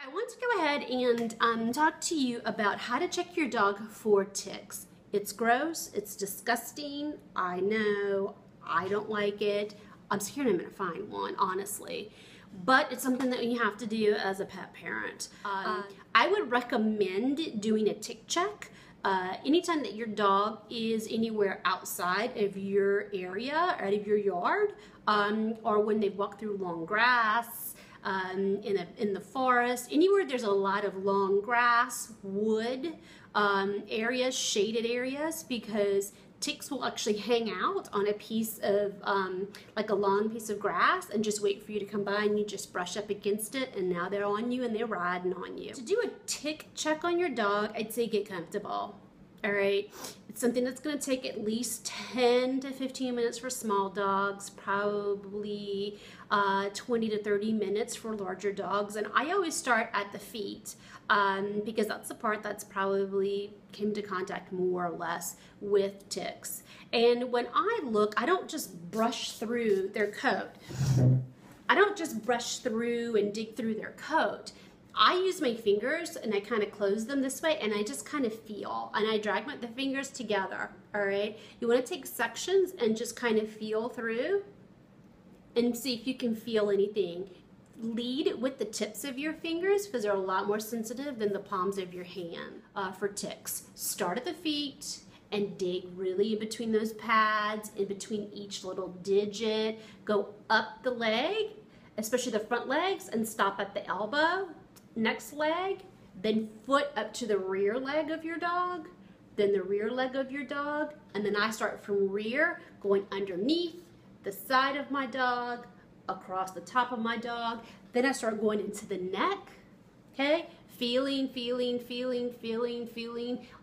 I want to go ahead and talk to you about how to check your dog for ticks. It's gross, it's disgusting, I know, I don't like it. I'm scared I'm gonna find one, honestly. But it's something that you have to do as a pet parent. I would recommend doing a tick check anytime that your dog is anywhere outside of your area, out of your yard, or when they walk through long grass, in the forest, anywhere there's a lot of long grass, wood areas, shaded areas, because ticks will actually hang out on a piece of like a long piece of grass and just wait for you to come by, and you just brush up against it, and now they're on you and they're riding on you. To do a tick check on your dog, I'd say get comfortable. All right, it's something that's going to take at least 10 to 15 minutes for small dogs, probably 20 to 30 minutes for larger dogs. And I always start at the feet because that's the part that's probably came into contact more or less with ticks. And when I look, I don't just brush through their coat. I don't just brush through and dig through their coat. I use my fingers and I kind of close them this way, and I just kind of feel, and I drag the fingers together. All right, you want to take sections and just kind of feel through and see if you can feel anything. Lead with the tips of your fingers because they're a lot more sensitive than the palms of your hand for ticks. Start at the feet and dig really in between those pads, in between each little digit. Go up the leg, especially the front legs, and stop at the elbow. Next leg, then foot up to the rear leg of your dog, then the rear leg of your dog, and then I start from rear, going underneath the side of my dog, across the top of my dog, then I start going into the neck, okay? Feeling,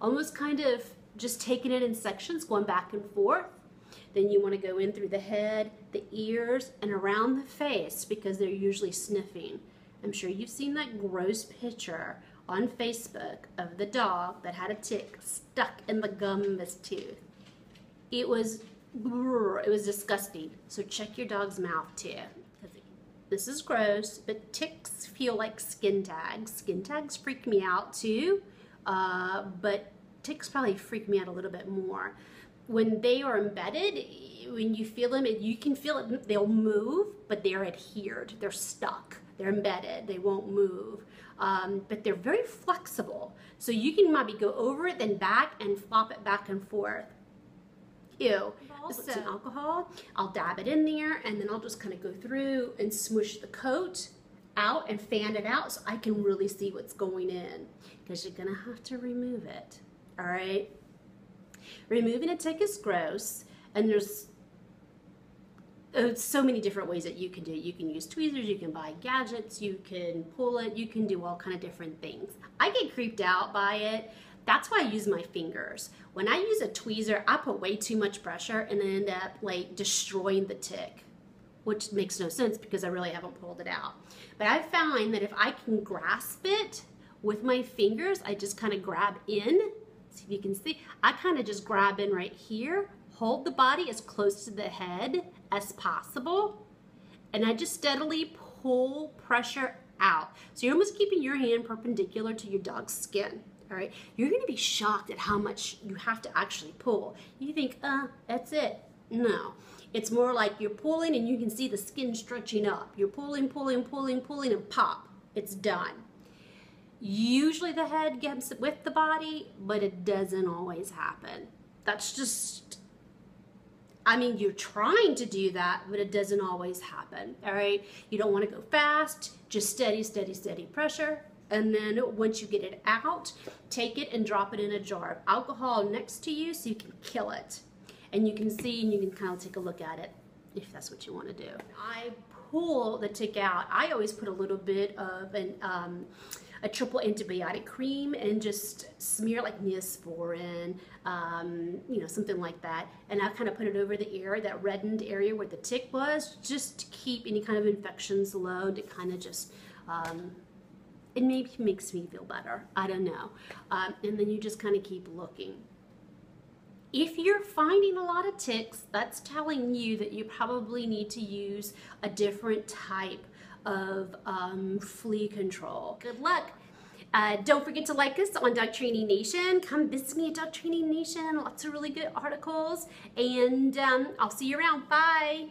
almost kind of just taking it in sections, going back and forth. Then you want to go in through the head, the ears, and around the face because they're usually sniffing. I'm sure you've seen that gross picture on Facebook of the dog that had a tick stuck in the gum of his tooth. It was disgusting. So check your dog's mouth too. This is gross, but ticks feel like skin tags. Skin tags freak me out too, but ticks probably freak me out a little bit more. When they are embedded, when you feel them, you can feel it, they'll move, but they're adhered, they're stuck. They're embedded, they won't move, but they're very flexible. So you can maybe go over it, then back, and flop it back and forth. Ew. With some alcohol, I'll dab it in there, and then I'll just kind of go through and smush the coat out and fan it out so I can really see what's going in, because you're gonna have to remove it, all right? Removing a tick is gross, and there's so many different ways that you can do it. You can use tweezers, you can buy gadgets, you can pull it, you can do all kind of different things. I get creeped out by it. That's why I use my fingers. When I use a tweezer, I put way too much pressure and end up like destroying the tick, which makes no sense because I really haven't pulled it out. But I find that if I can grasp it with my fingers, I just kind of grab in. See if you can see. I kind of just grab in right here, hold the body as close to the head as possible, and I just steadily pull pressure out. So you're almost keeping your hand perpendicular to your dog's skin, all right? You're gonna be shocked at how much you have to actually pull. You think, that's it. No, it's more like you're pulling and you can see the skin stretching up. You're pulling, and pop, it's done. Usually the head gets with the body, but it doesn't always happen. That's just, I mean, you're trying to do that, but it doesn't always happen, all right? You don't want to go fast, just steady pressure. And then once you get it out, take it and drop it in a jar of alcohol next to you so you can kill it. And you can see, and you can kind of take a look at it if that's what you want to do. I pull the tick out. I always put a little bit of a triple antibiotic cream and just smear like Neosporin, you know, something like that. And I kind of put it over the ear, that reddened area where the tick was, just to keep any kind of infections low, to kind of just, it maybe makes me feel better. I don't know. And then you just kind of keep looking. If you're finding a lot of ticks, that's telling you that you probably need to use a different type of flea control. Good luck. Don't forget to like us on Dog Training Nation. Come visit me at Dog Training Nation. Lots of really good articles. And I'll see you around. Bye.